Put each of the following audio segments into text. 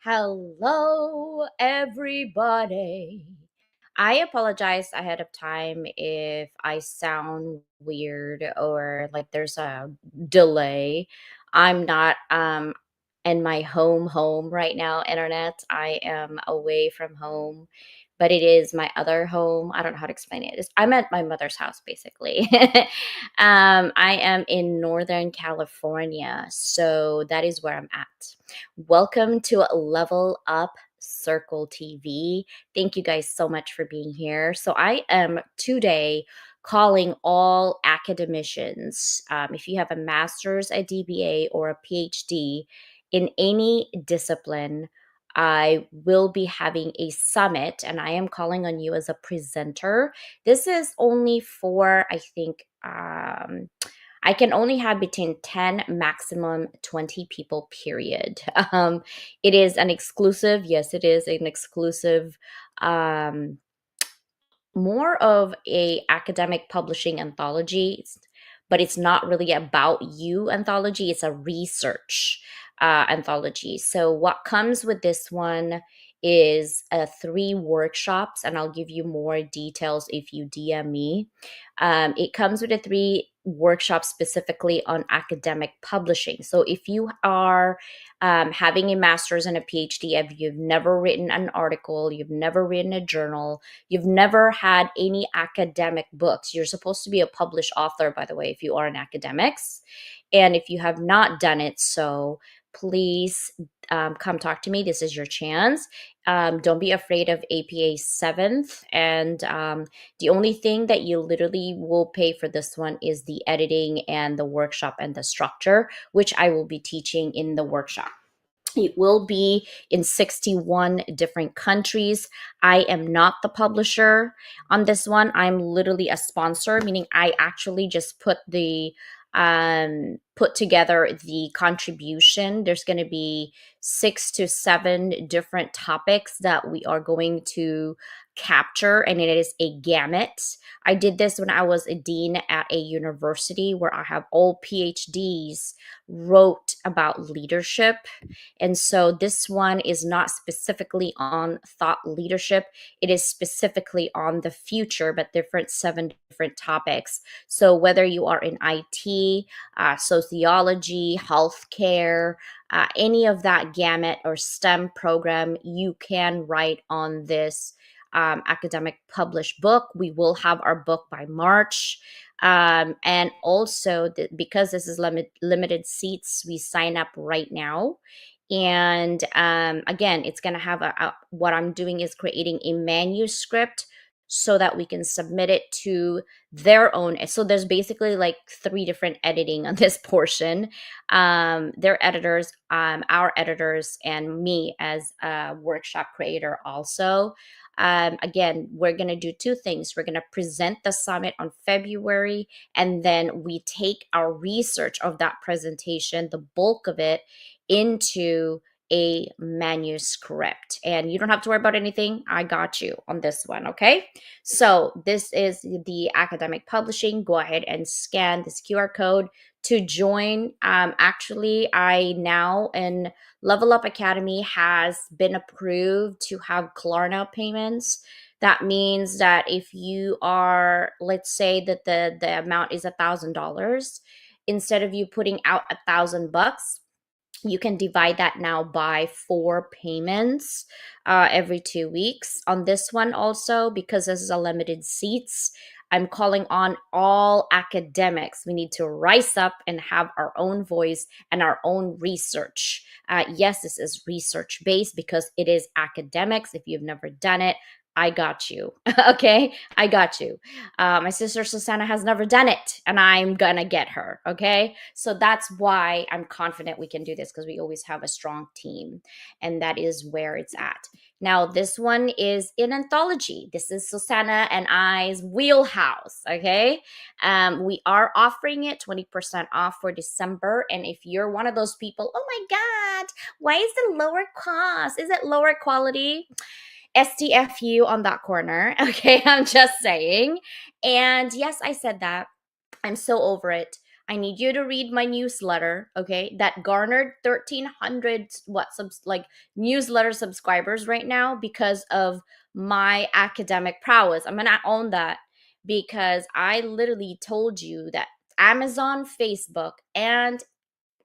Hello, everybody. I apologize ahead of time if I sound weird or like there's a delay. I'm not in my home right now, internet. I am away from home, but it is my other home. I don't know how to explain it. I'm at my mother's house basically. I am in Northern California, so that is where I'm at. Welcome to Level Up Circle TV. Thank you guys so much for being here. So, I am today calling all academicians. If you have a master's, a DBA, or a PhD in any discipline, I will be having a summit and I am calling on you as a presenter. This is only for, I think, I can only have between 10, maximum 20 people, period. It is an exclusive, yes, it is an exclusive, um, more of a academic publishing anthology, but it's not really about you anthology. It's a research anthology. So what comes with this one is three workshops, and I'll give you more details if you DM me. It comes with a three workshops specifically on academic publishing. So if you are having a master's and a PhD, if you've never written an article, you've never written a journal, you've never had any academic books. You're supposed to be a published author, by the way, if you are in academics. And if you have not done it, so please come talk to me. This is your chance. Don't be afraid of APA 7th. And the only thing that you literally will pay for this one is the editing and the workshop and the structure, which I will be teaching in the workshop. It will be in 61 different countries. I am not the publisher on this one. I'm literally a sponsor, meaning I actually just put together the contribution. There's going to be 6 to 7 different topics that we are going to capture, and it is a gamut. I did this when I was a dean at a university where I have all PhDs wrote about leadership. And so this one is not specifically on thought leadership. It is specifically on the future, but different 7 different topics. So whether you are in IT, sociology, healthcare, any of that gamut or STEM program, you can write on this academic published book. We will have our book by March. And also, because this is limited seats, we sign up right now. And again, it's going to have what I'm doing is creating a manuscript so that we can submit it to their own. So there's basically like 3 different editing on this portion. Their editors, our editors, and me as a workshop creator also. Again, we're going to do 2 things. We're going to present the summit on February, and then we take our research of that presentation, the bulk of it, into a manuscript. And you don't have to worry about anything. I got you on this one. Okay. So this is the academic publishing. Go ahead and scan this QR code to join. Actually, I now in Level Up Academy has been approved to have Klarna payments. That means that if you are, let's say that the amount is $1,000, instead of you putting out $1,000, you can divide that now by 4 payments every 2 weeks. On this one also, because this is a limited seats, I'm calling on all academics. We need to rise up and have our own voice and our own research. Yes, this is research based because it is academics. If you've never done it, I got you. Okay, I got you. My sister Susanna has never done it, and I'm gonna get her. Okay, so that's why I'm confident we can do this, because we always have a strong team, and that is where it's at. Now, this one is in anthology. This is Susanna and I's wheelhouse. Okay, we are offering it 20% off for December, and if you're one of those people, oh my God, why is it lower cost? Is it lower quality? STFU on that corner. Okay, I'm just saying. And yes, I said that. I'm so over it. I need you to read my newsletter, okay? That garnered 1,300 newsletter subscribers right now because of my academic prowess. I'm gonna own that because I literally told you that Amazon, Facebook, and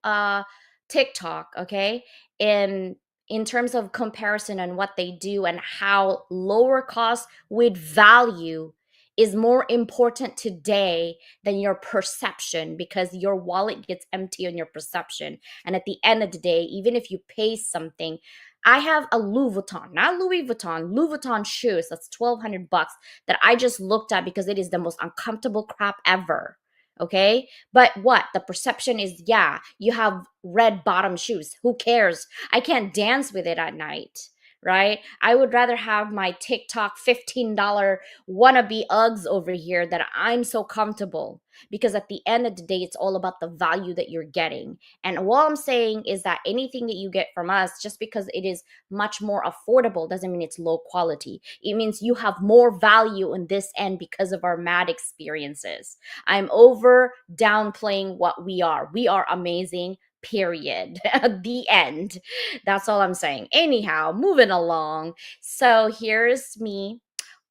uh TikTok, okay? In in terms of comparison on what they do and how lower cost with value is more important today than your perception, because your wallet gets empty on your perception. And at the end of the day, even if you pay something, I have a Louis Vuitton, not Louis Vuitton, Louis Vuitton shoes that's 1,200 bucks that I just looked at because it is the most uncomfortable crap ever. Okay, but what the perception is, yeah, you have red bottom shoes. Who cares? I can't dance with it at night, right? I would rather have my TikTok $15 wannabe Uggs over here that I'm so comfortable, because at the end of the day, it's all about the value that you're getting. And what I'm saying is that anything that you get from us, just because it is much more affordable, doesn't mean it's low quality. It means you have more value in this end because of our mad experiences. I'm over downplaying what we are. We are amazing, period. The end. That's all I'm saying. Anyhow, moving along. So here's me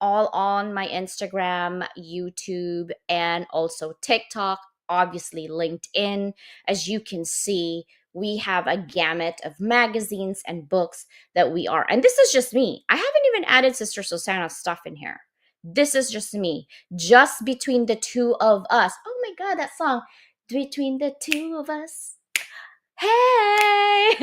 all on my Instagram, YouTube, and also TikTok, obviously LinkedIn. As you can see, we have a gamut of magazines and books that we are. And this is just me. I haven't even added Sister Susanna's stuff in here. This is just me, just between the two of us. Oh my God, that song, Between the Two of Us. Hey!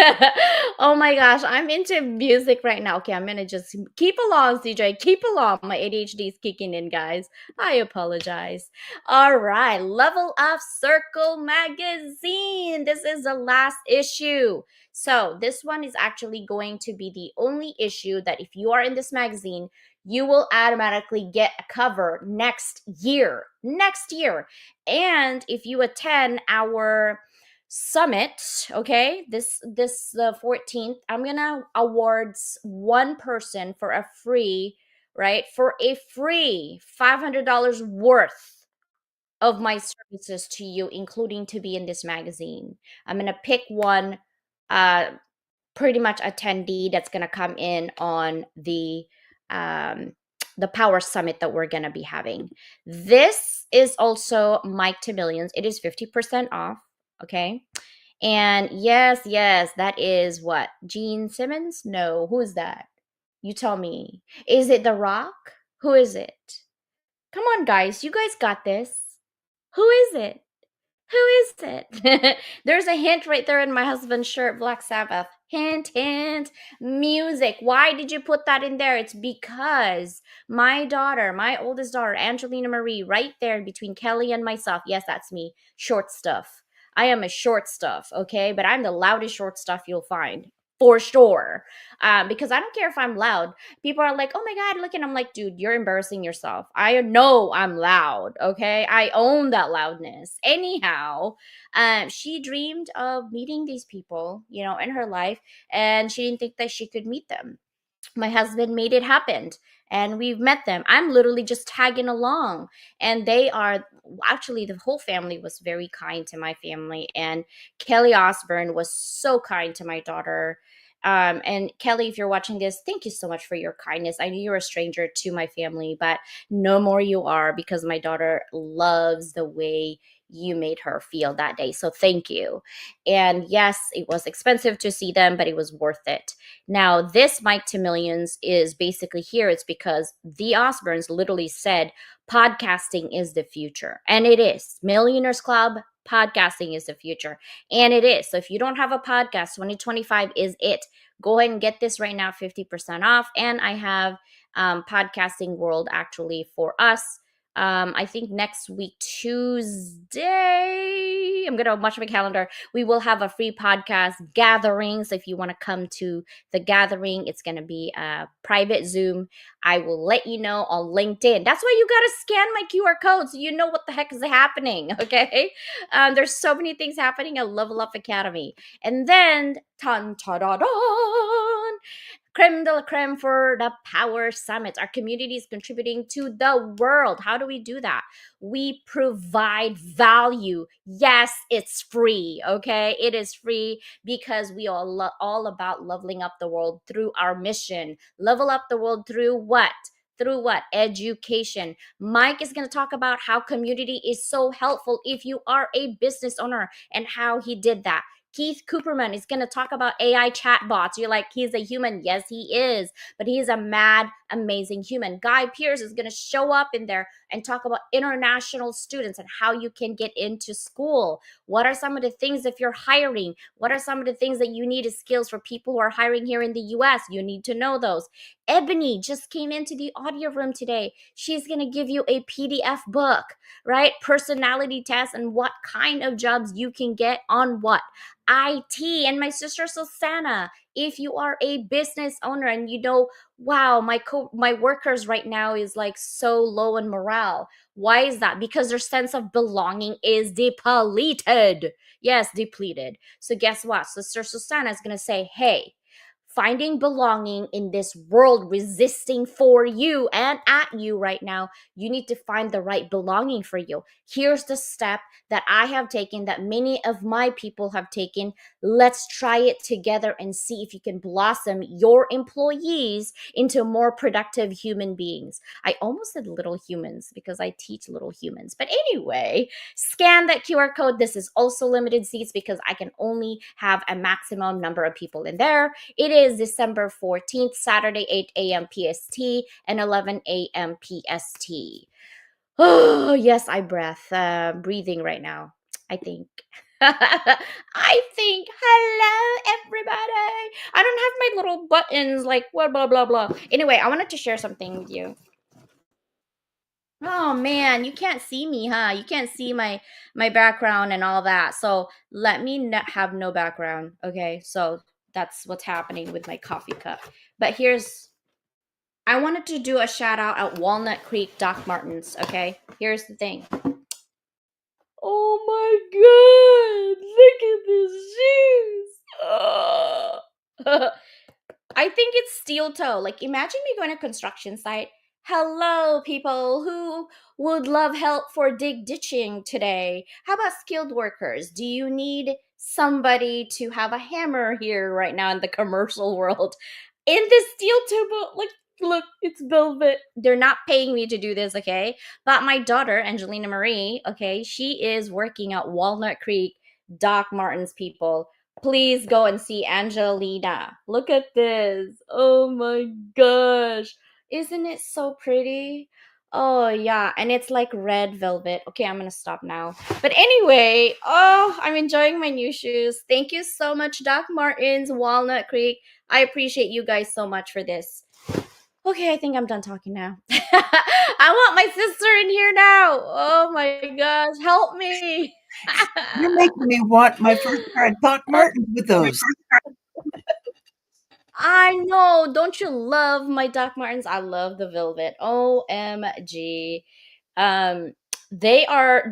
Oh my gosh, I'm into music right now. Okay, I'm gonna just keep along, CJ. Keep along. My ADHD is kicking in, guys. I apologize. All right, Level Up Circle Magazine. This is the last issue. So, this one is actually going to be the only issue that if you are in this magazine, you will automatically get a cover next year. Next year. And if you attend our summit, okay, this the 14th, I'm gonna awards one person for a free, right, for a free $500 worth of my services to you, including to be in this magazine. I'm gonna pick one uh pretty much attendee that's gonna come in on um the power summit that we're gonna be having. This is also Mike to Millions. It is 50% off, okay? And yes, yes, that is what? Gene Simmons? No, who is that? You tell me. Is it The Rock? Who is it? Come on, guys. You guys got this. Who is it? Who is it? There's a hint right there in my husband's shirt, Black Sabbath. Hint, hint, music. Why did you put that in there? It's because my daughter, my oldest daughter, Angelina Marie, right there between Kelly and myself. Yes, that's me. Short stuff. I am a short stuff, okay? But I'm the loudest short stuff you'll find for sure. Because I don't care if I'm loud. People are like, oh my God, look, and I'm like, dude, you're embarrassing yourself. I know I'm loud, okay? I own that loudness. Anyhow, she dreamed of meeting these people, in her life, and she didn't think that she could meet them. My husband made it happen, and we've met them. I'm literally just tagging along, and they are actually, the whole family was very kind to my family, and Kelly Osborne was so kind to my daughter. And Kelly, if you're watching this, thank you so much for your kindness. I knew you were a stranger to my family, but no more you are, because my daughter loves the way you made her feel that day. So thank you. And yes, it was expensive to see them, but it was worth it. Now, this Mike to Millions is basically here. It's because the Osbournes literally said podcasting is the future. And it is. Millionaires Club, podcasting is the future. And it is. So if you don't have a podcast, 2025 is it. Go ahead and get this right now, 50% off. And I have Podcasting World actually for us. I think next week, Tuesday, I'm going to watch my calendar. We will have a free podcast gathering. So if you want to come to the gathering, it's going to be a private Zoom. I will let you know on LinkedIn. That's why you got to scan my QR code so you know what the heck is happening. Okay. There's so many things happening at Level Up Academy. And then, creme de la creme for the power summits. Our community is contributing to the world. How do we do that? We provide value. Yes, it's free. Okay, it is free because we are all about leveling up the world through our mission. Level up the world through what? Through what? Education. Mike is going to talk about how community is so helpful if you are a business owner and how he did that. Keith Cooperman is going to talk about AI chatbots. You're like, he's a human. Yes, he is. But he is a mad, amazing human. Guy Pierce is going to show up in there and talk about international students and how you can get into school. What are some of the things if you're hiring? What are some of the things that you need as skills for people who are hiring here in the US? You need to know those. Ebony just came into the audio room today. She's going to give you a PDF book, right? Personality test and what kind of jobs you can get on what? IT. And my sister Susanna, if you are a business owner and you know, wow, my workers right now is like so low in morale. Why is that? Because their sense of belonging is depleted. Yes, depleted. So guess what? Sister Susanna is going to say, hey, finding belonging in this world resisting for you and at you right now, you need to find the right belonging for you. Here's the step that I have taken, that many of my people have taken. Let's try it together and see if you can blossom your employees into more productive human beings. I almost said little humans because I teach little humans. But anyway, scan that QR code. This is also limited seats because I can only have a maximum number of people in there. It is December 14th, Saturday, 8 a.m. PST and 11 a.m. PST. Oh, yes, I breathing right now, I think. I think, hello, everybody. I don't have my little buttons like what, blah, blah, blah. Anyway, I wanted to share something with you. Oh man, you can't see me, huh? You can't see my background and all that. So let me have no background. Okay, so that's what's happening with my coffee cup. But here's, I wanted to do a shout out at Walnut Creek Doc Martens. Okay, here's the thing. Oh my god, look at these shoes. I think it's steel toe. Like, imagine me going to a construction site. Hello, people who would love help for ditching today. How about skilled workers? Do you need somebody to have a hammer here right now in the commercial world? In this steel toe boat, like, look, it's velvet. They're not paying me to do this, okay? But my daughter, Angelina Marie, okay, she is working at Walnut Creek Doc Martens, people. Please go and see Angelina. Look at this. Oh my gosh. Isn't it so pretty? Oh yeah, and it's like red velvet. Okay, I'm gonna stop now. But anyway, oh, I'm enjoying my new shoes. Thank you so much, Doc Martens, Walnut Creek. I appreciate you guys so much for this. Okay, I think I'm done talking now. I want my sister in here now. Oh my gosh, help me. You're making me want my first pair of Doc Martens with those. I know. Don't you love my Doc Martens? I love the velvet. OMG. Um, they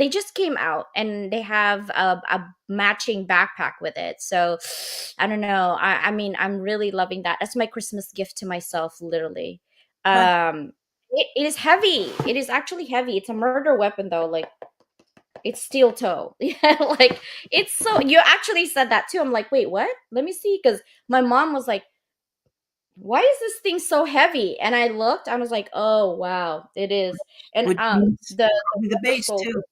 just came out and they have a matching backpack with it. So I don't know. I mean, I'm really loving that. That's my Christmas gift to myself, literally. But It is heavy. It is actually heavy. It's a murder weapon though. Like, it's steel toe. Yeah, like, it's so, you actually said that too. I'm like, wait, what? Let me see. Because my mom was like, why is this thing so heavy? And I looked, I was like, oh wow, it is. And which means the probably the rubber base sole, too.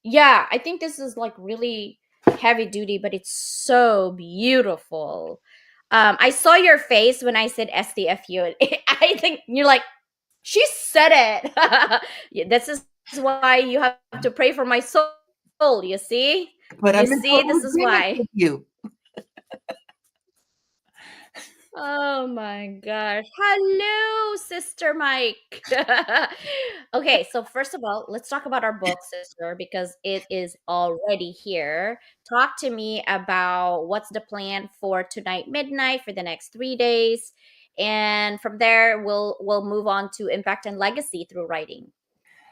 yeah, I think this is like really heavy duty, but it's so beautiful. I saw your face when I said SDFU. I think you're like, she said it. Yeah, this is why you have to pray for my soul. You see? But You I'm in see, total this is agreement why. with you. Oh my gosh. Hello, Sister Mike. Okay, so first of all, let's talk about our book, sister, because it is already here. Talk to me about what's the plan for tonight midnight for the next 3 days. And from there, we'll move on to impact and legacy through writing.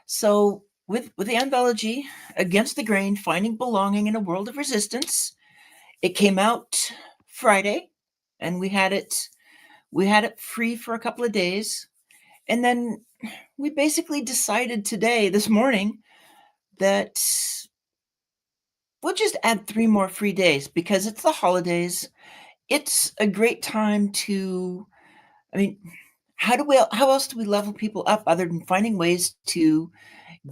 So with the anthology Against the Grain, Finding Belonging in a World of Resistance, it came out Friday, and we had it We had it free for a couple of days. And then we basically decided today, this morning, that we'll just add 3 more free days because it's the holidays. It's a great time to, I mean, how else do we level people up other than finding ways to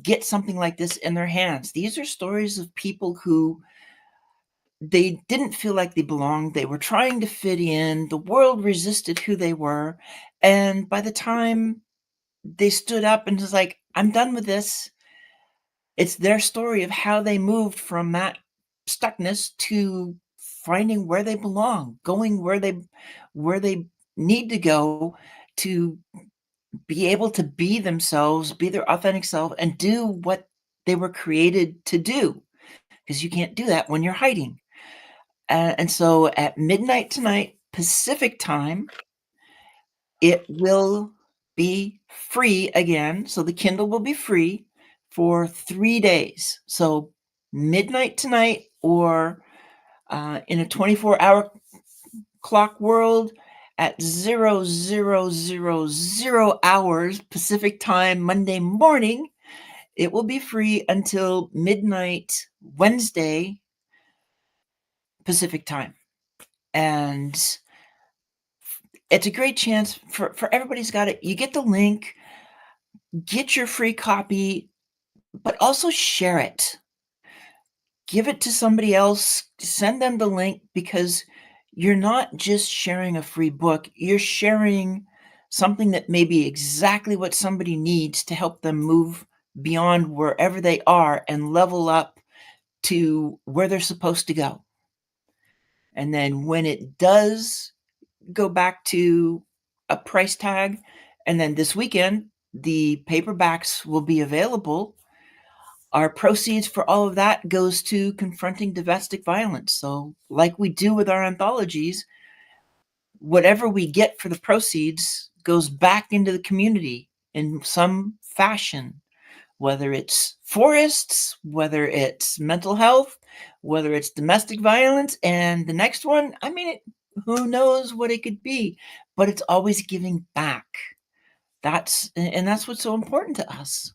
get something like this in their hands? These are stories of people who they didn't feel like they belonged. They were trying to fit in. The world resisted who they were. And by the time they stood up and was like, I'm done with this, it's their story of how they moved from that stuckness to finding where they belong, going where they need to go to be able to be themselves, be their authentic self, and do what they were created to do. Because you can't do that when you're hiding. And so at midnight tonight, Pacific time, it will be free again. So the Kindle will be free for 3 days. So midnight tonight, or in a 24-hour clock world, at 0000 hours Pacific time, Monday morning, it will be free until midnight Wednesday Pacific time. And it's a great chance for everybody's got it. You get the link, get your free copy, but also share it. Give it to somebody else, send them the link, because you're not just sharing a free book, you're sharing something that may be exactly what somebody needs to help them move beyond wherever they are and level up to where they're supposed to go. And then when it does go back to a price tag, and then this weekend, the paperbacks will be available. Our proceeds for all of that goes to confronting domestic violence. So, like we do with our anthologies, whatever we get for the proceeds goes back into the community in some fashion, whether it's forests, whether it's mental health, whether it's domestic violence. And the next one, who knows what it could be, but it's always giving back. That's what's so important to us.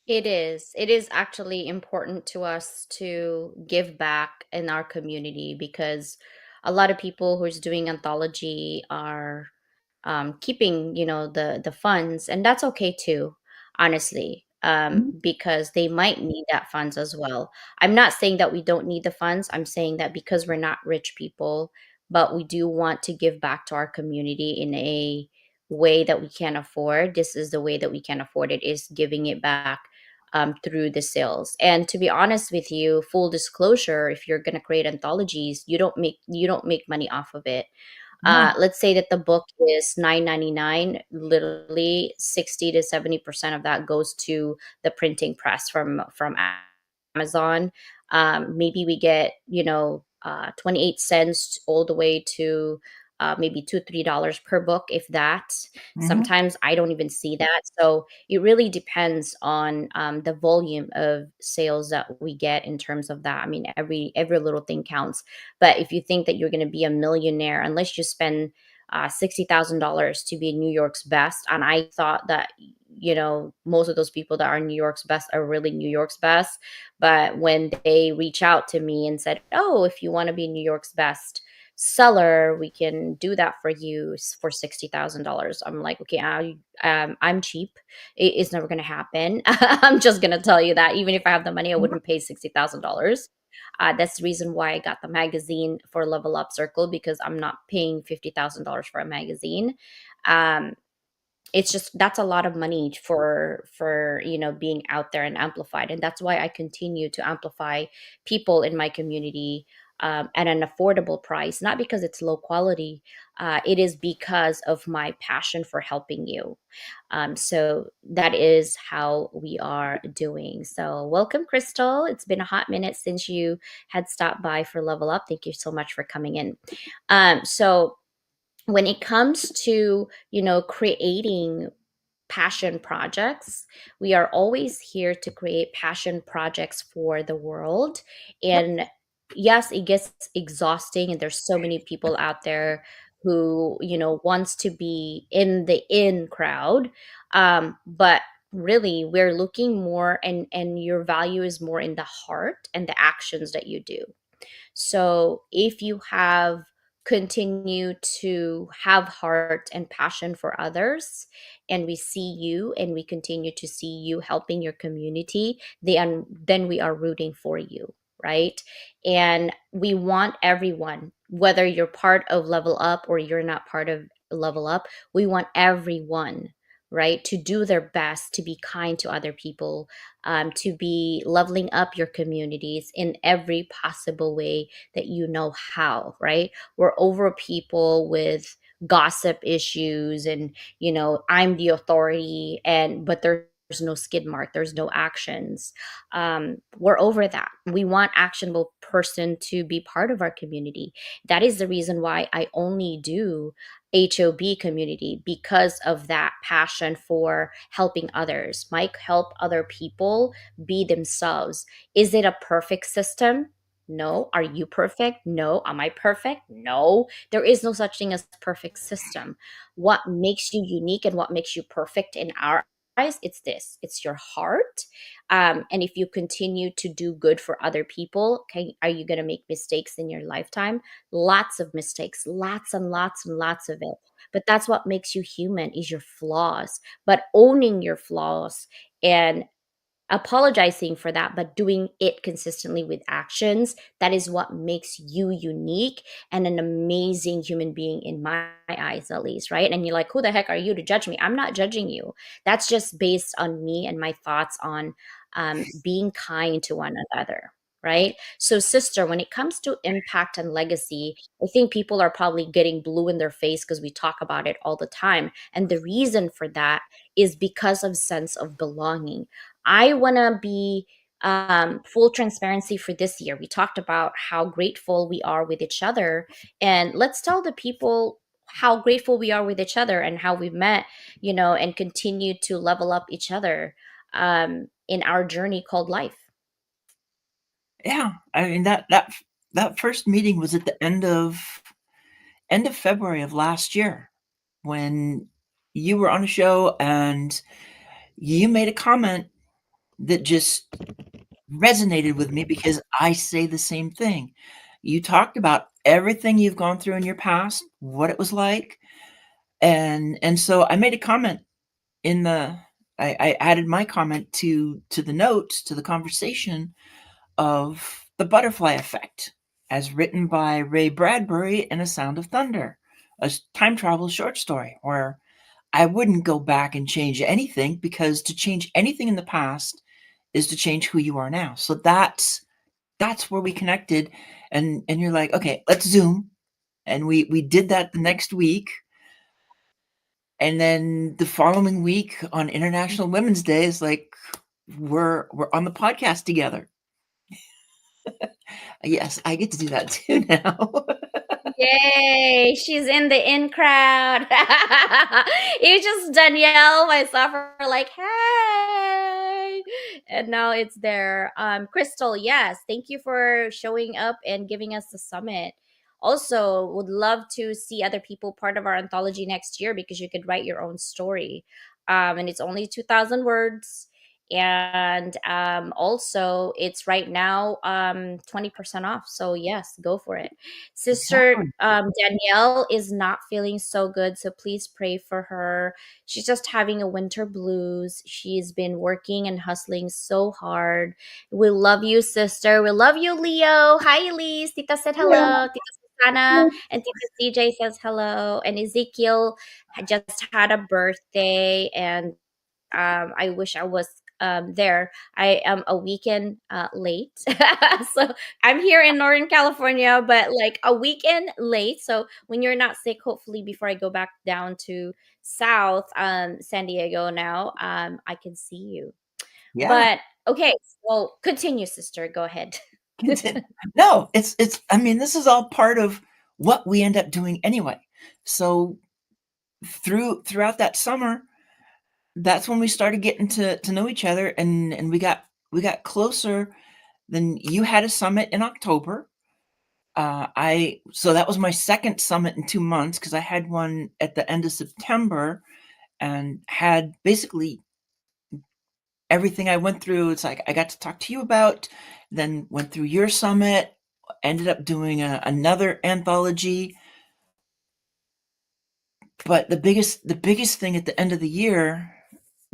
It is. It is actually important to us to give back in our community because a lot of people who's doing anthology are keeping, the funds, and that's okay too, honestly, Mhm. because they might need that funds as well. I'm not saying that we don't need the funds. I'm saying that because we're not rich people, but we do want to give back to our community in a way that we can afford. This is the way that we can afford it, is giving it back through the sales. And to be honest with you, full disclosure, if you're going to create anthologies, you don't make money off of it. No. Let's say that the book is 9.99. Literally 60 to 70% of that goes to the printing press from Amazon. Maybe we get 28 cents all the way to maybe $2 3 per book, if that. Mhm. Sometimes I don't even see that. So it really depends on the volume of sales that we get in terms of that. I mean, every little thing counts. But if you think that you're going to be a millionaire, unless you spend $60,000 to be New York's best, and I thought that most of those people that are New York's best are really New York's best. But when they reach out to me and said, "Oh, if you want to be New York's best seller, we can do that for you for $60,000." I'm like, okay, I'm cheap. It's never going to happen. I'm just going to tell you that even if I have the money, I wouldn't pay $60,000. That's the reason why I got the magazine for Level Up Circle, because I'm not paying $50,000 for a magazine. Um, it's just that's a lot of money for being out there and amplified, and that's why I continue to amplify people in my community at an affordable price, not because it's low quality. It is because of my passion for helping you. So that is how we are doing. So welcome, Crystal. It's been a hot minute since you had stopped by for Level Up. Thank you so much for coming in. So when it comes to creating passion projects, we are always here to create passion projects for the world. Yep. And yes, it gets exhausting, and there's so many people out there who, wants to be in the in crowd. But really, we're looking more, and your value is more in the heart and the actions that you do. So if you have continue to have heart and passion for others, and we see you and we continue to see you helping your community, then we are rooting for you, right? And we want everyone, whether you're part of Level Up or you're not part of Level Up, we want everyone, right, to do their best to be kind to other people, to be leveling up your communities in every possible way that you know how, right? We're over people with gossip issues, and, I'm the authority, but there's no skid mark, there's no actions. We're over that. We want actionable person to be part of our community. That is the reason why I only do HOB community, because of that passion for helping others. Mike, help other people be themselves. Is it a perfect system? No. Are you perfect? No. Am I perfect? No. There is no such thing as perfect system. What makes you unique and what makes you perfect in our eyes, it's this. It's your heart. And if you continue to do good for other people, okay, are you going to make mistakes in your lifetime? Lots of mistakes, lots and lots and lots of it. But that's what makes you human, is your flaws. But owning your flaws and apologizing for that, but doing it consistently with actions, that is what makes you unique and an amazing human being in my eyes, at least, right? And you're like, who the heck are you to judge me? I'm not judging you. That's just based on me and my thoughts on being kind to one another. Right. So, sister, when it comes to impact and legacy, I think people are probably getting blue in their face because we talk about it all the time. And the reason for that is because of sense of belonging. I want to be full transparency for this year. We talked about how grateful we are with each other. And let's tell the people how grateful we are with each other and how we've met, and continue to level up each other in our journey called life. Yeah, I mean that first meeting was at the end of February of last year when you were on a show and you made a comment that just resonated with me because I say the same thing. You talked about everything you've gone through in your past, what it was like, and so I made a comment in the I added my comment to the notes to the conversation of the butterfly effect, as written by Ray Bradbury in A Sound of Thunder, a time travel short story where I wouldn't go back and change anything because to change anything in the past is to change who you are now. So that's where we connected, and you're like, okay, let's Zoom, and we did that the next week, and then the following week on International Women's Day is like we're on the podcast together. Yes, I get to do that too now. Yay, she's in the in crowd. It was just Danielle, myself, are like, hey. And now it's there. Crystal, yes, thank you for showing up and giving us the summit. Also, would love to see other people part of our anthology next year because you could write your own story. And it's only 2,000 words. And also, it's right now 20% off. So, yes, go for it. Sister Exactly. Danielle is not feeling so good, so please pray for her. She's just having a winter blues. She's been working and hustling so hard. We love you, sister. We love you, Leo. Hi, Elise. Tita said hello. Tita Susana and Tita CJ says hello. And Ezekiel just had a birthday, and I wish I was there. I am a weekend late. So I'm here in Northern California, but like a weekend late. So when you're not sick, hopefully before I go back down to South San Diego now, I can see you. Yeah. But okay, so continue, sister. Go ahead. Contin No, it's I mean, this is all part of what we end up doing anyway. So throughout that summer, that's when we started getting to know each other, and we got closer. Then you had a summit in October. I so that was my second summit in 2 months because I had one at the end of September and had basically everything I went through. It's like I got to talk to you about, then went through your summit, ended up doing another anthology. But the biggest thing at the end of the year,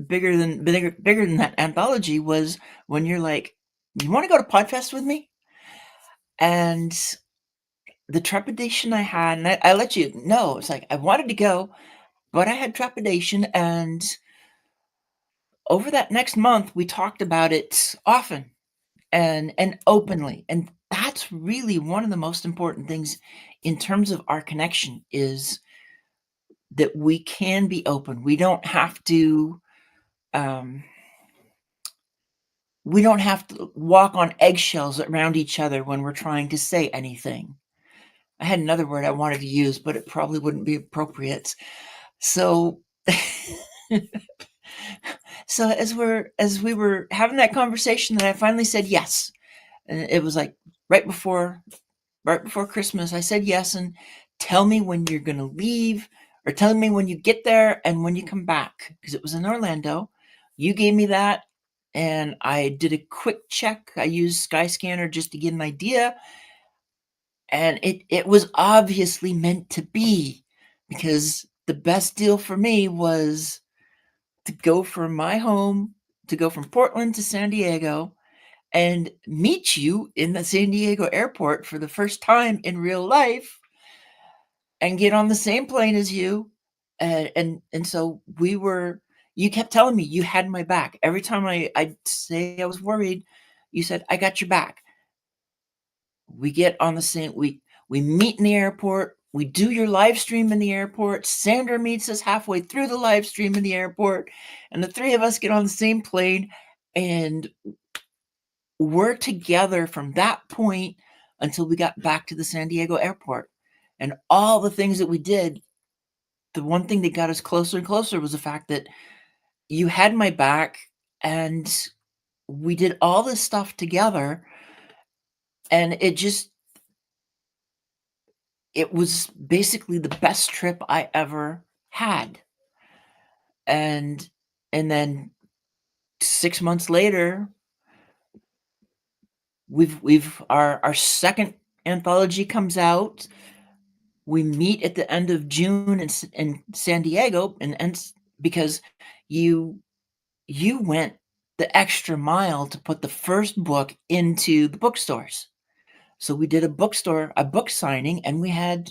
bigger than that anthology, was when you're like, "You wanna go to Podfest with me?" And the trepidation I had, and I let you know, it's like I wanted to go, but I had trepidation, and over that next month, we talked about it often and openly, and that's really one of the most important things in terms of our connection, is that we can be open. Um we don't have to walk on eggshells around each other when we're trying to say anything. I had another word I wanted to use, but it probably wouldn't be appropriate. So so as we were having that conversation, then I finally said yes. And it was like right before right before Christmas. I said yes, and tell me when you're gonna leave, or tell me when you get there and when you come back, because it was in Orlando. You gave me that, and I did a quick check. I used Skyscanner just to get an idea, and it was obviously meant to be, because the best deal for me was to go from my home, to go from Portland to San Diego and meet you in the San Diego airport for the first time in real life and get on the same plane as you. And so you kept telling me you had my back. Every time I'd say I was worried, you said, I got your back. We get on the same we meet in the airport. We do your live stream in the airport. Sandra meets us halfway through the live stream in the airport, and the three of us get on the same plane, and we're together from that point until we got back to the San Diego airport. And all the things that we did, the one thing that got us closer and closer was the fact that you had my back, and we did all this stuff together, and it was basically the best trip I ever had. And and then 6 months later, we've our second anthology comes out. We meet at the end of June in San Diego, and because you you went the extra mile to put the first book into the bookstores. So we did a book signing, and we had,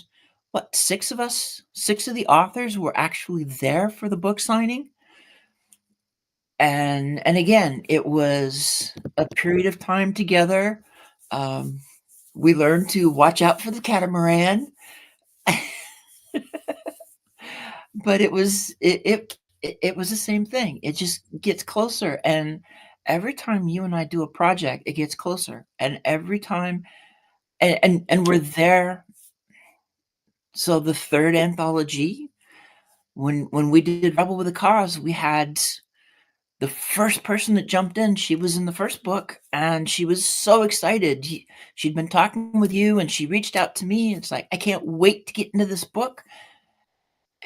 what, 6 of us? 6 of the authors were actually there for the book signing. And again, it was a period of time together. Um, we learned to watch out for the catamaran. But it was the same thing. It just gets closer, and every time you and I do a project, it gets closer, and every time and we're there. So the 3rd anthology, when we did Rebel with a Cause, we had the first person that jumped in. She was in the first book, and she was so excited. She'd been talking with you, and she reached out to me, and it's like, "I can't wait to get into this book,"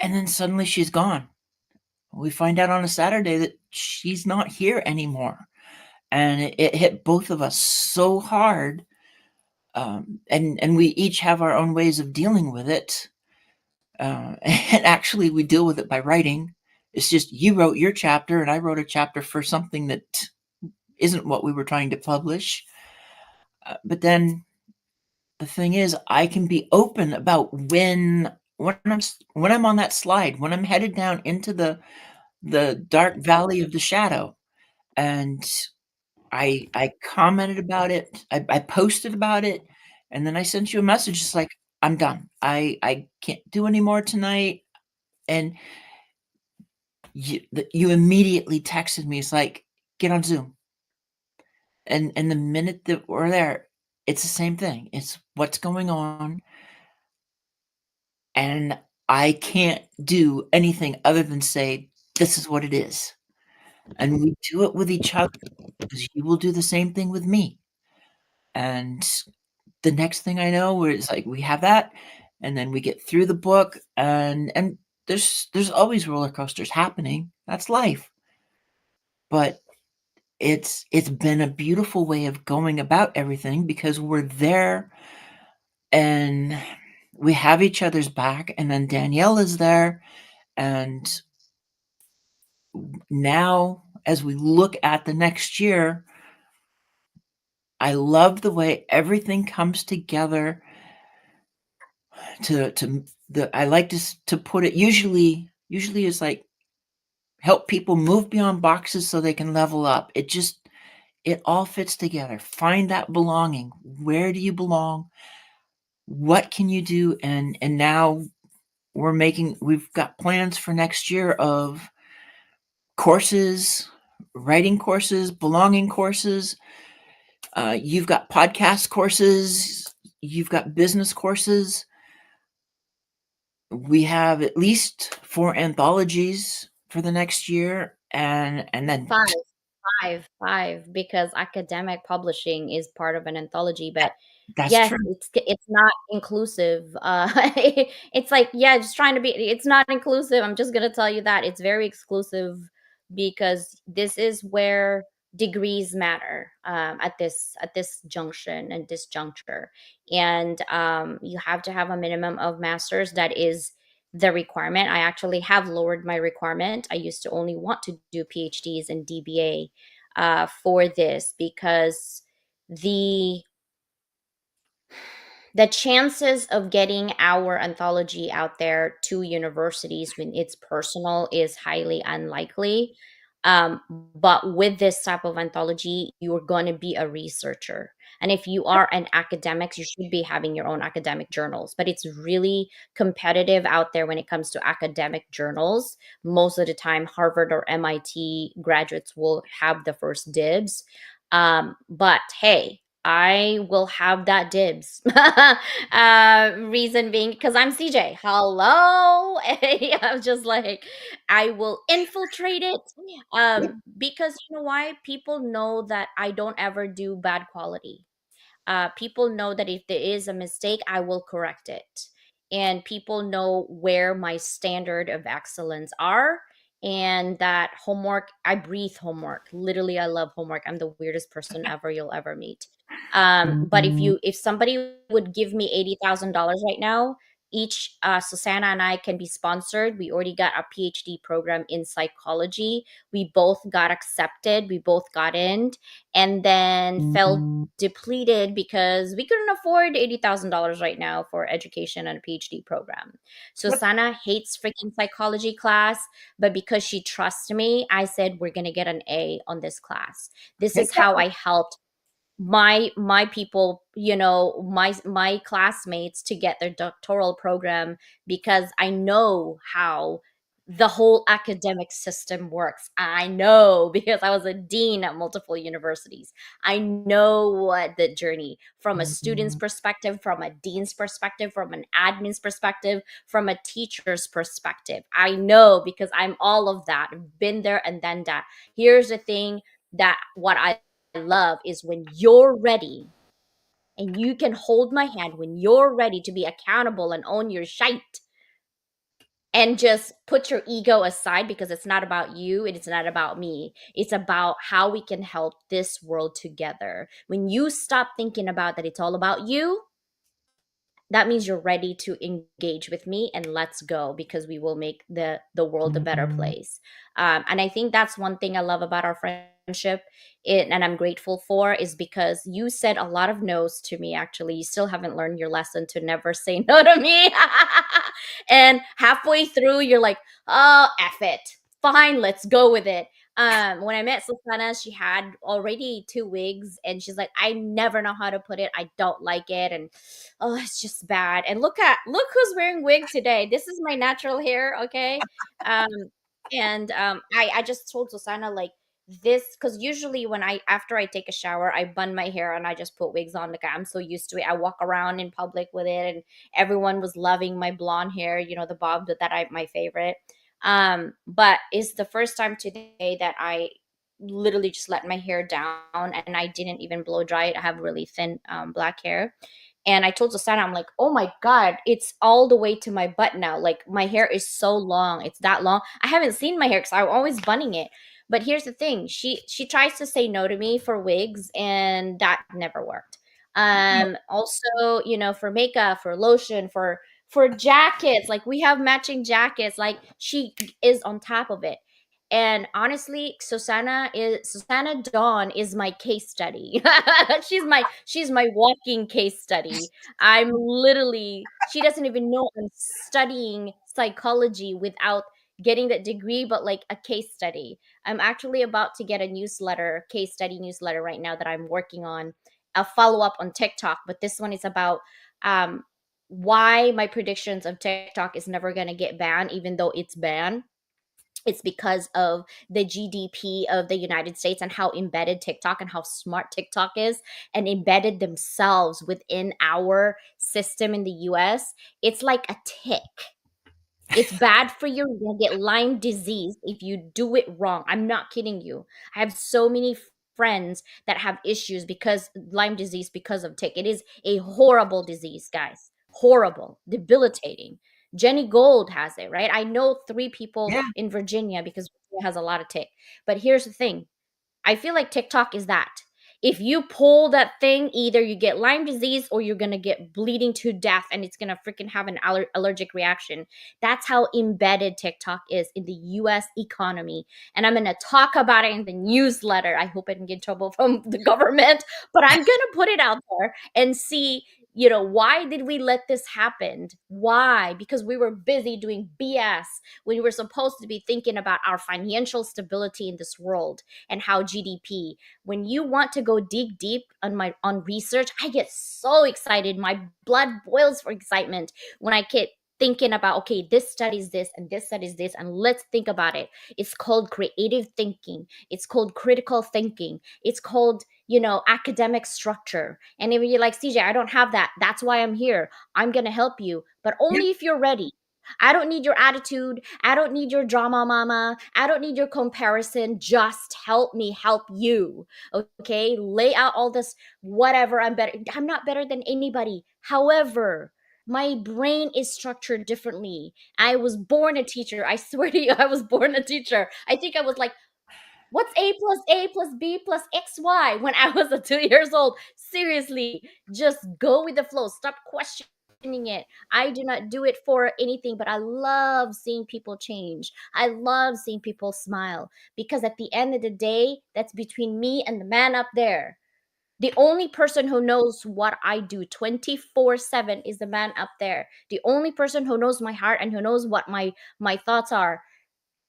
and then suddenly she's gone. We find out on a Saturday that she's not here anymore, and it hit both of us so hard. And we each have our own ways of dealing with it. And actually, we deal with it by writing. It's just you wrote your chapter, and I wrote a chapter for something that isn't what we were trying to publish. But then the thing is, I can be open about when I'm on that slide, when I'm headed down into the dark valley of the shadow, and I commented about it, I posted about it, and then I sent you a message. It's like, "I'm done. I can't do any more tonight," and you immediately texted me. It's like, "Get on Zoom." And the minute that we're there, it's the same thing. It's what's going on, and I can't do anything other than say, "This is what it is." And we do it with each other, because you will do the same thing with me, and the next thing I know, where it's like we have that, and then we get through the book, and there's always roller coasters happening. That's life. But it's been a beautiful way of going about everything because we're there and we have each other's back, and then Danielle is there, and now as we look at the next year, I love the way everything comes together to the I like to put it usually it's like help people move beyond boxes so they can level up. It all fits together. Find that belonging. Where do you belong? What can you do? And now we've got plans for next year of courses, writing courses, belonging courses. You've got podcast courses, you've got business courses. We have at least 4 anthologies for the next year, and then 5, 5, because academic publishing is part of an anthology, but that's yes, true. it's not inclusive. It's like, yeah, just trying to be it's not inclusive. I'm just gonna tell you that. It's very exclusive because this is where degrees matter, at this junction and this juncture. And you have to have a minimum of masters. That is the requirement. I actually have lowered my requirement. I used to only want to do PhDs and DBA for this because the the chances of getting our anthology out there to universities when it's personal is highly unlikely. But with this type of anthology, you're going to be a researcher. And if you are an academic, you should be having your own academic journals. But it's really competitive out there when it comes to academic journals. Most of the time, Harvard or MIT graduates will have the first dibs. But hey, I will have that dibs. Reason being, because I'm CJ. Hello. I'm just like, I will infiltrate it. Because you know why? People know that I don't ever do bad quality. People know that if there is a mistake, I will correct it. And people know where my standard of excellence are. And that homework, I breathe homework. Literally, I love homework. I'm the weirdest person ever you'll ever meet. But if somebody would give me $80,000 right now, each Susanna and I can be sponsored. We already got a PhD program in psychology. We both got accepted. We both got in, and then felt depleted because we couldn't afford $80,000 right now for education and a PhD program. So What Sana hates freaking psychology class, but because she trusts me, I said we're gonna get an A on this class. This is how exactly. I helped my people, my classmates to get their doctoral program, because I know how the whole academic system works. I know because I was a dean at multiple universities. I know what the journey from a student's perspective, from a dean's perspective, from an admin's perspective, from a teacher's perspective. I know because I'm all of that. I've been there and then that. Here's the thing, that what I love is when you're ready and you can hold my hand when you're ready to be accountable and own your shite and just put your ego aside, because it's not about you and it's not about me. It's about how we can help this world together. When you stop thinking about that it's all about you, that means you're ready to engage with me, and let's go, because we will make the world a better place. And I think that's one thing I love about our friendship, and I'm grateful for, is because you said a lot of no's to me. Actually, you still haven't learned your lesson to never say no to me. And halfway through you're like, oh, F it, fine, let's go with it. When I met Sultana, she had already 2 wigs, and she's like, I never know how to put it, I don't like it, and oh, it's just bad. And look who's wearing wig today. This is my natural hair, okay? Um, and I just told Susanna, like, this, because usually when I after I take a shower, I bun my hair and I just put wigs on. Like, I'm so used to it. I walk around in public with it, and everyone was loving my blonde hair, the bob that I my favorite. But it's the first time today that I literally just let my hair down and I didn't even blow dry it. I have really thin black hair, And I told Susanna, I'm like, oh my God, it's all the way to my butt now. Like my hair is so long. It's that long. I haven't seen my hair because I'm always bunning it. But here's the thing. She tries to say no to me for wigs, and that never worked. Also, for makeup, for lotion, for jackets, like we have matching jackets, like she is on top of it. And honestly, Susanna Dawn is my case study. she's my walking case study. I'm literally, she doesn't even know I'm studying psychology without getting that degree, but like a case study. I'm actually about to get a newsletter, case study newsletter right now that I'm working on, a follow up on TikTok, but this one is about um why my predictions of TikTok is never going to get banned even though it's banned. It's because of the GDP of the United States and how embedded TikTok and how smart TikTok is and embedded themselves within our system in the US. It's like a tick. It's bad for you. You're gonna get Lyme disease if you do it wrong. I'm not kidding you. I have so many friends that have issues because Lyme disease because of tick. It is a horrible disease, guys. Horrible, debilitating. Jenny Gold has it, right? I know 3 people Yeah, in Virginia because Virginia has a lot of tick. But here's the thing. I feel like TikTok is that. If you pull that thing, either you get Lyme disease or you're going to get bleeding to death and it's going to freaking have an allergic reaction. That's how embedded TikTok is in the US economy. And I'm going to talk about it in the newsletter. I hope I didn't get in trouble from the government, but I'm going to put it out there and see, why did we let this happen? Why? Because we were busy doing BS when we were supposed to be thinking about our financial stability in this world and how GDP. When you want to go dig deep on research, I get so excited. My blood boils for excitement when I get thinking about, okay, this studies this and this studies this, and let's think about it. It's called creative thinking. It's called critical thinking. It's called academic structure. And if you're like, CJ, I don't have that, that's why I'm here. I'm gonna help you, but yeah, only if you're ready. I don't need your attitude. I don't need your drama, mama. I don't need your comparison. Just help me help you. Okay? Lay out all this, whatever. I'm better. I'm not better than anybody. However, my brain is structured differently. I was born a teacher. I swear to you, I was born a teacher. I think I was like, what's A plus B plus XY when I was 2 years old? Seriously, just go with the flow. Stop questioning it. I do not do it for anything, but I love seeing people change. I love seeing people smile because at the end of the day, that's between me and the man up there. The only person who knows what I do 24/7 is the man up there. The only person who knows my heart and who knows what my thoughts are,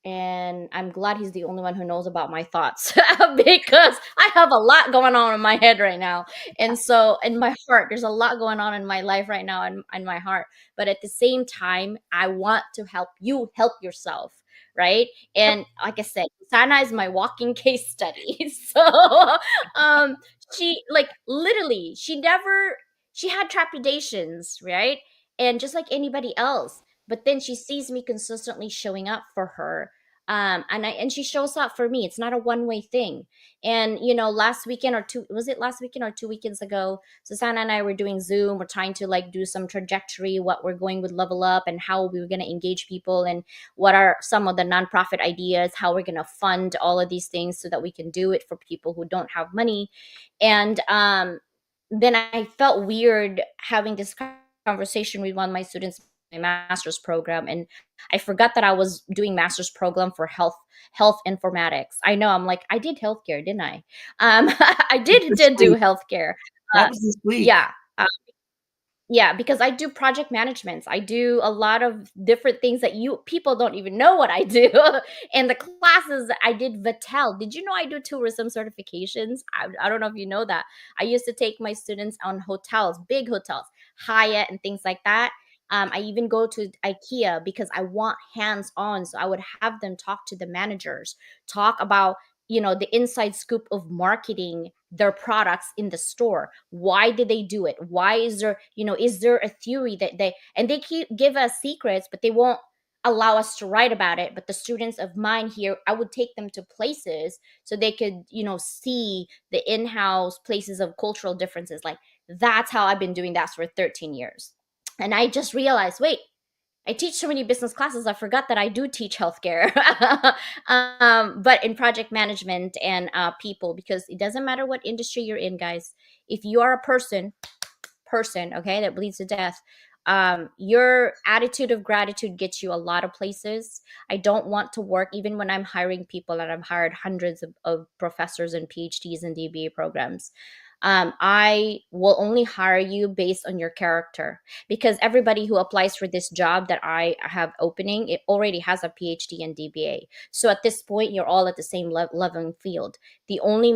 and I'm glad he's the only one who knows about my thoughts because I have a lot going on in my head right now. And so, in my heart, there's a lot going on in my life right now and in my heart. But at the same time, I want to help you help yourself, right? yep, And like I said, Sana is my walking case study. So, um, she like literally, she had trepidations, right? And just like anybody else, but then she sees me consistently showing up for her, and she shows up for me. It's not a one-way thing. And last weekend or two, was it last weekend or 2 weekends ago, Susanna and I were doing Zoom. We're trying to like do some trajectory, what we're going with Level Up and how we were going to engage people, and what are some of the nonprofit ideas, how we're going to fund all of these things so that we can do it for people who don't have money. And then I felt weird having this conversation with one of my students in my master's program, and I forgot that I was doing master's program for health informatics. I know, I'm like, I did healthcare, didn't I? I did this do week. healthcare. That Uh, was this week. yeah. Yeah, because I do project managements. I do a lot of different things that you people don't even know what I do. And the classes I did Vatel. Did you know I do tourism certifications? I don't know if you know that. I used to take my students on hotels, big hotels, Hyatt and things like that. I even go to IKEA because I want hands on. So I would have them talk to the managers, talk about the inside scoop of marketing their products in the store. Why did they do it? Why is there a theory that they keep give us secrets, but they won't allow us to write about it. But the students of mine here, I would take them to places so they could see the in-house places of cultural differences, like That's how I've been doing that for 13 years. And I just realized, wait, I teach so many business classes. I forgot that I do teach healthcare, but in project management and people, because it doesn't matter what industry you're in, guys. If you are a person, okay, that bleeds to death, your attitude of gratitude gets you a lot of places. I don't want to work, even when I'm hiring people, and I've hired hundreds of professors and PhDs and DBA programs. I will only hire you based on your character, because everybody who applies for this job that I have opening, it already has a PhD and DBA. So at this point, you're all at the same leveling field. The only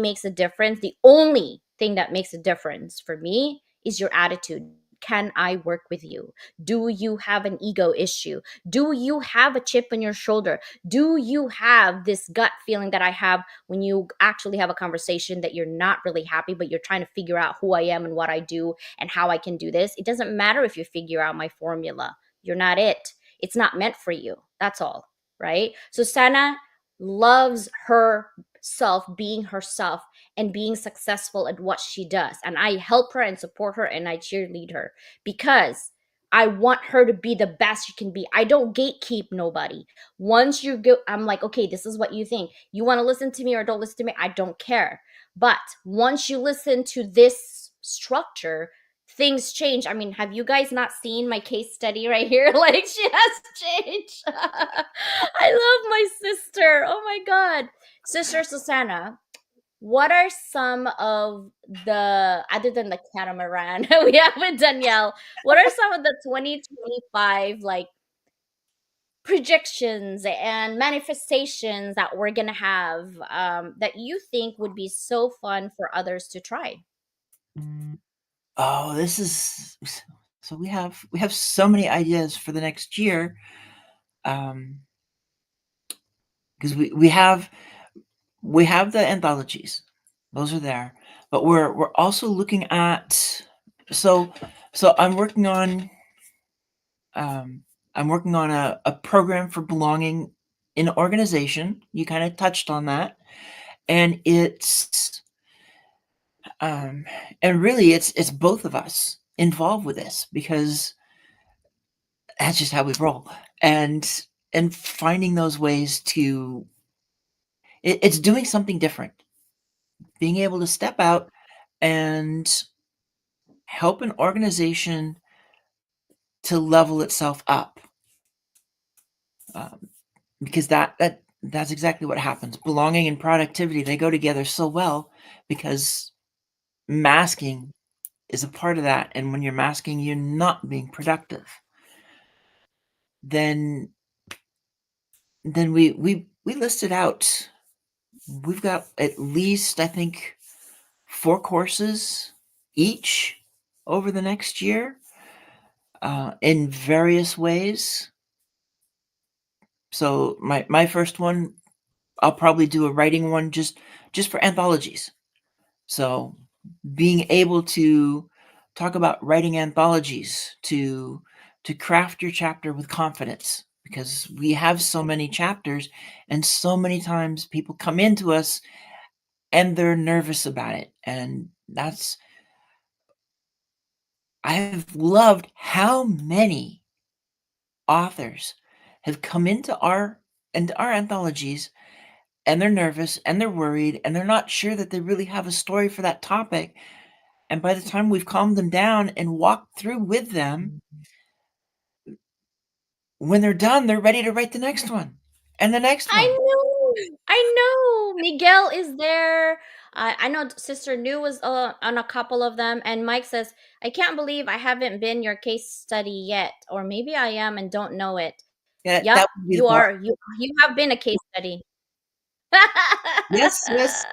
thing that makes a difference for me is your attitude. Can I work with you? Do you have an ego issue? Do you have a chip on your shoulder? Do you have this gut feeling that I have when you actually have a conversation that you're not really happy, but you're trying to figure out who I am and what I do and how I can do this? It doesn't matter if you figure out my formula. You're not it. It's not meant for you. That's all, right? So Sana loves herself, being herself, and being successful at what she does. And I help her and support her and I cheerlead her, because I want her to be the best she can be. I don't gatekeep nobody. Once you go, I'm like, okay, this is what you think. You want to listen to me or don't listen to me? I don't care. But once you listen to this structure, things change. I mean, have you guys not seen my case study right here? Like, she has changed. I love my sister. Oh my God. Sister Susanna, what are some of the, other than the catamaran we have with Danielle, what are some of the 2025 like projections and manifestations that we're gonna have, that you think would be so fun for others to try? Oh, this is so we have so many ideas for the next year, um, because we have the anthologies. Those are there. But we're also looking at so so I'm working on a program for belonging in an organization. You kind of touched on that. And it's um and really it's both of us involved with this, because that's just how we roll. And and finding those ways to it's doing something different, being able to step out and help an organization to level itself up, um, because that's exactly what happens. Belonging and productivity, they go together so well, because masking is a part of that. And when you're masking, you're not being productive. Then we listed out. We've got at least, I think, 4 courses each over the next year, in various ways. So my first one, I'll probably do a writing one just for anthologies. So being able to talk about writing anthologies, to craft your chapter with confidence, because we have so many chapters, and so many times people come into us and they're nervous about it. And that's I've loved how many authors have come into our anthologies, and they're nervous and they're worried and they're not sure that they really have a story for that topic. And by the time we've calmed them down and walked through with them, when they're done, they're ready to write the next one and the next I one. know, I know. Miguel is there. I know Sister New was on a couple of them, and Mike says, "I can't believe I haven't been your case study yet, or maybe I am and don't know it." Yeah, Yep, that would be the you bar. are. You have been a case study. Yes, yes.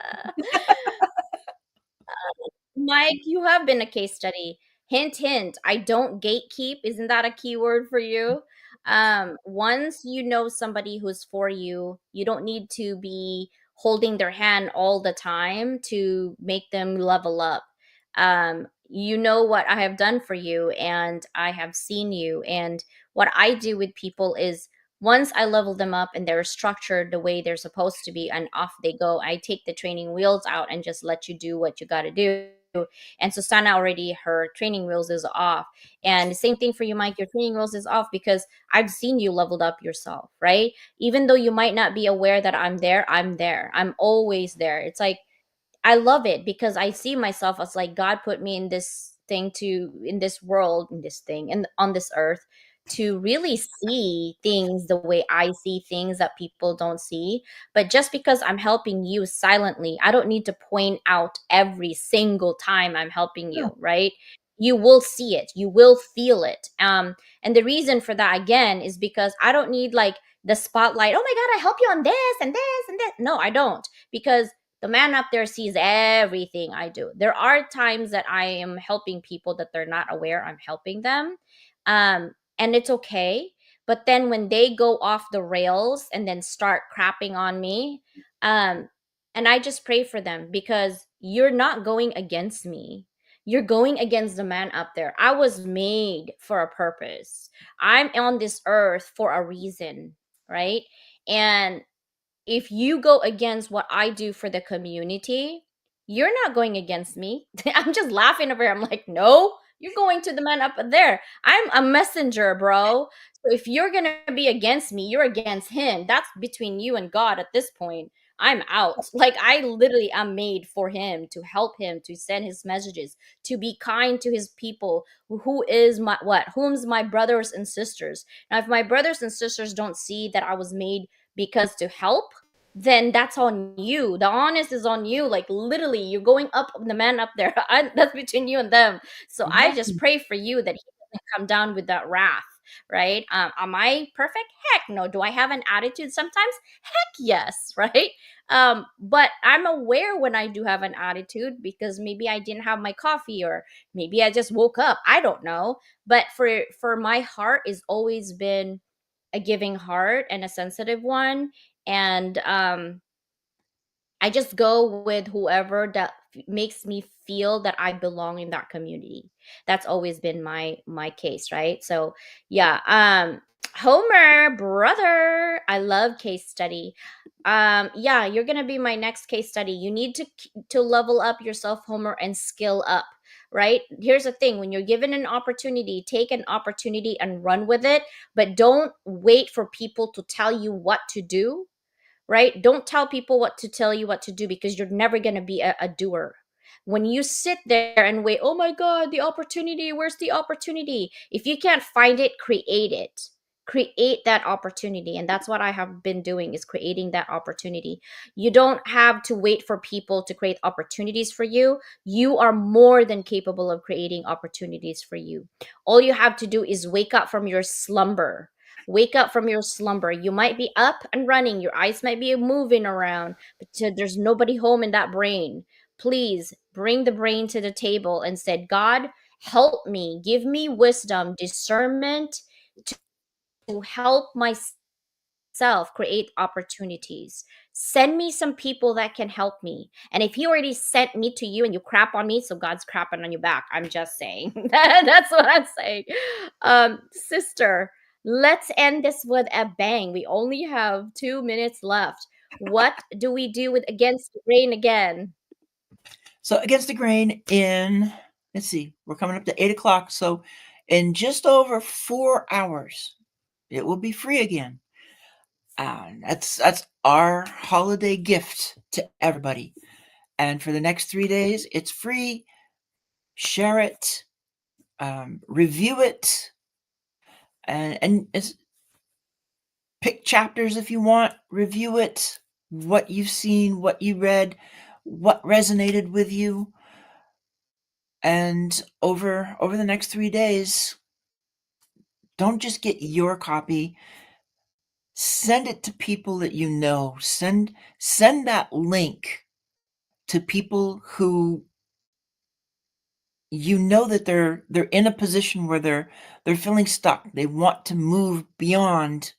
Mike, you have been a case study. Hint, hint. I don't gatekeep. Isn't that a keyword for you? Once you know somebody who's for you, you don't need to be holding their hand all the time to make them level up. You know what I have done for you, and I have seen you. And what I do with people is, once I level them up and they're structured the way they're supposed to be and off they go, I take the training wheels out and just let you do what you got to do. And Susanna already, her training wheels is off. And the same thing for you, Mike, your training wheels is off because I've seen you leveled up yourself, right? Even though you might not be aware that I'm there, I'm there. I'm always there. It's like I love it because I see myself as like God put me in this thing to in this world, in this thing, and on this earth to really see things the way I see things that people don't see. But just because I'm helping you silently, I don't need to point out every single time I'm helping Yeah. you, right? You will see it, you will feel it. And the reason for that again is because I don't need like the spotlight. Oh my God, I help you on this and this and that. No, I don't, because the man up there sees everything I do. There are times that I am helping people that they're not aware I'm helping them. And it's okay. But then when they go off the rails and then start crapping on me, um, and I just pray for them because you're not going against me. You're going against the man up there. I was made for a purpose. I'm on this earth for a reason, right? And if you go against what I do for the community, you're not going against me. I'm just laughing over here. I'm like, no, you're going to the man up there. I'm a messenger, bro. So if you're going to be against me, you're against him. That's between you and God at this point. I'm out. Like, I literally am made for him, to help him, to send his messages, to be kind to his people, who is my what? Whom's my brothers and sisters. Now, if my brothers and sisters don't see that I was made because to help, then that's on you. The honest is on you. Like, literally, you're going up the man up there. That's between you and them. So I just Exactly. pray for you that he doesn't come down with that wrath, right? Am I perfect? Heck no. Do I have an attitude sometimes? Heck yes, right? But I'm aware when I do have an attitude because maybe I didn't have my coffee, or maybe I just woke up. I don't know. But for my heart is always been a giving heart and a sensitive one. And I just go with whoever that makes me feel that I belong in that community. That's always been my case, right? So yeah, Homer, brother, I love case study. Yeah, you're gonna be my next case study. You need to level up yourself, Homer, and skill up. Right? Here's the thing: when you're given an opportunity, take an opportunity and run with it, but don't wait for people to tell you what to do, right? Don't tell people what to tell you what to do, because you're never going to be a doer. When you sit there and wait, oh my God, the opportunity, where's the opportunity? If you can't find it, create it. Create that opportunity. And that's what I have been doing, is creating that opportunity. You don't have to wait for people to create opportunities for you. You are more than capable of creating opportunities for you. All you have to do is wake up from your slumber. Wake up from your slumber. You might be up and running, your eyes might be moving around, but there's nobody home in that brain. Please bring the brain to the table and said, God, help me, give me wisdom, discernment to help myself create opportunities. Send me some people that can help me. And if he already sent me to you and you crap on me, so God's crapping on your back. I'm just saying. That's what I'm saying. Sister, let's end this with a bang. We only have 2 minutes left. What do we do with against the grain again? So against the grain in, let's see, we're coming up to 8 o'clock. So in just over 4 hours, it will be free again. That's our holiday gift to everybody. And for the next 3 days, it's free. Share it, review it, and it's, pick chapters if you want. Review it, what you've seen, what you read, what resonated with you, and over the next 3 days, don't just get your copy. Send it to people that you know. Send that link to people who you know that they're in a position where they're feeling stuck. They want to move beyond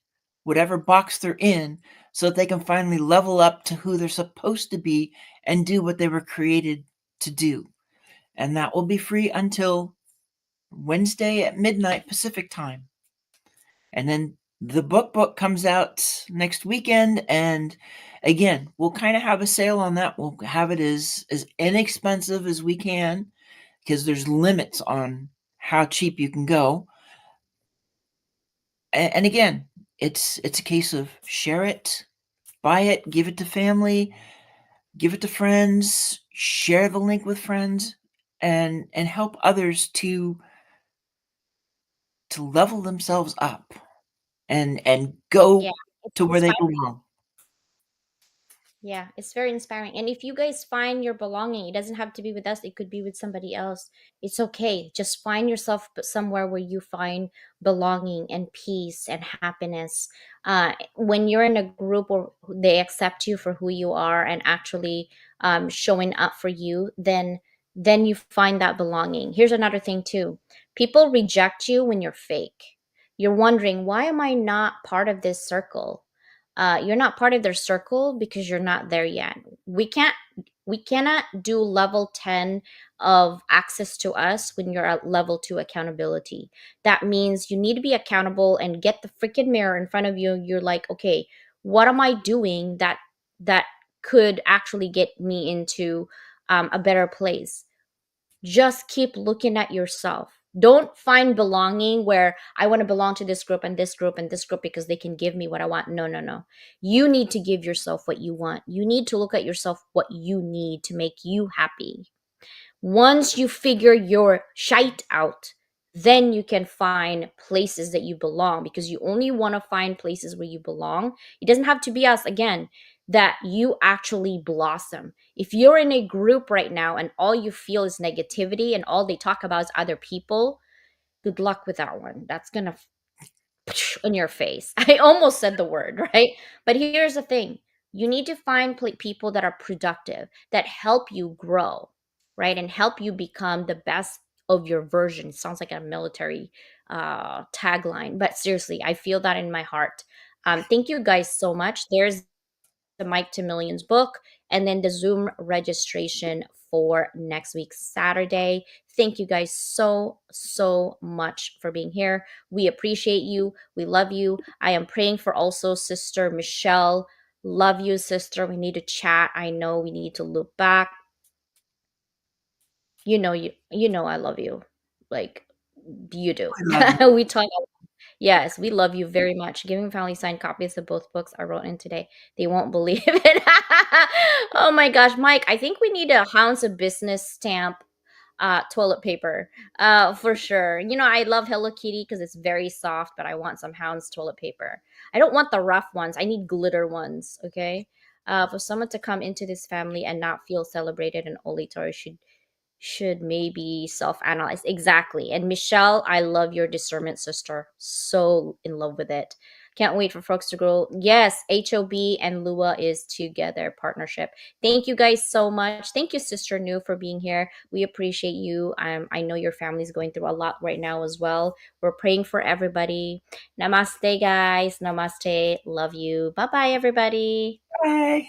whatever box they're in so that they can finally level up to who they're supposed to be and do what they were created to do. And that will be free until Wednesday at midnight Pacific time. And then The book comes out next weekend, and again, we'll kind of have a sale on that. We'll have it as inexpensive as we can because there's limits on how cheap you can go. And again, it's a case of share it, buy it, give it to family, give it to friends, share the link with friends, and help others to level themselves up and Yeah, go it's to where they inspiring. belong. Yeah, it's very inspiring. And if you guys find your belonging, it doesn't have to be with us, it could be with somebody else. It's okay. Just find yourself somewhere where you find belonging and peace and happiness. When you're in a group where they accept you for who you are and actually showing up for you, then you find that belonging. Here's another thing too. People reject you when you're fake. You're wondering, why am I not part of this circle? You're not part of their circle because you're not there yet. We cannot do level 10 of access to us when you're at level 2 accountability. That means you need to be accountable and get the freaking mirror in front of you. You're like, okay, what am I doing that could actually get me into a better place? Just keep looking at yourself. Don't find belonging where I want to belong to this group and this group and this group because they can give me what I want. No, no, no. You need to give yourself what you want. You need to look at yourself what you need to make you happy. Once you figure your shite out, then you can find places that you belong, because you only want to find places where you belong. It doesn't have to be us again, that you actually blossom. If you're in a group right now and all you feel is negativity and all they talk about is other people, good luck with that one. That's going to in your face. I almost said the word, right? But here's the thing, you need to find people that are productive, that help you grow, right? And help you become the best of your version. It sounds like a military tagline, but seriously, I feel that in my heart. Thank you guys so much. There's the Mike to Millions book, and then the Zoom registration for next week, Saturday. Thank you guys so, so much for being here. We appreciate you. We love you. I am praying for also Sister Michelle. Love you, sister. We need to chat. I know we need to loop back. You know I love you. Like you do. I love you. We talk. Yes, we love you very much. Giving family signed copies of both books I wrote in today. They won't believe it. Oh my gosh, Mike, I think we need a Hounds of Business stamp toilet paper. For sure. I love Hello Kitty because it's very soft, but I want some Hounds toilet paper. I don't want the rough ones. I need glitter ones, okay? For someone to come into this family and not feel celebrated and olatory should maybe self-analyze. Exactly. And Michelle, I love your discernment, sister. So in love with it. Can't wait for folks to grow. Yes, HOB and Lua is together partnership. Thank you guys so much. Thank you, Sister New, for being here. We appreciate you. I know your family's going through a lot right now as well. We're praying for everybody. Namaste, guys. Namaste. Love you. Bye bye, everybody. Bye.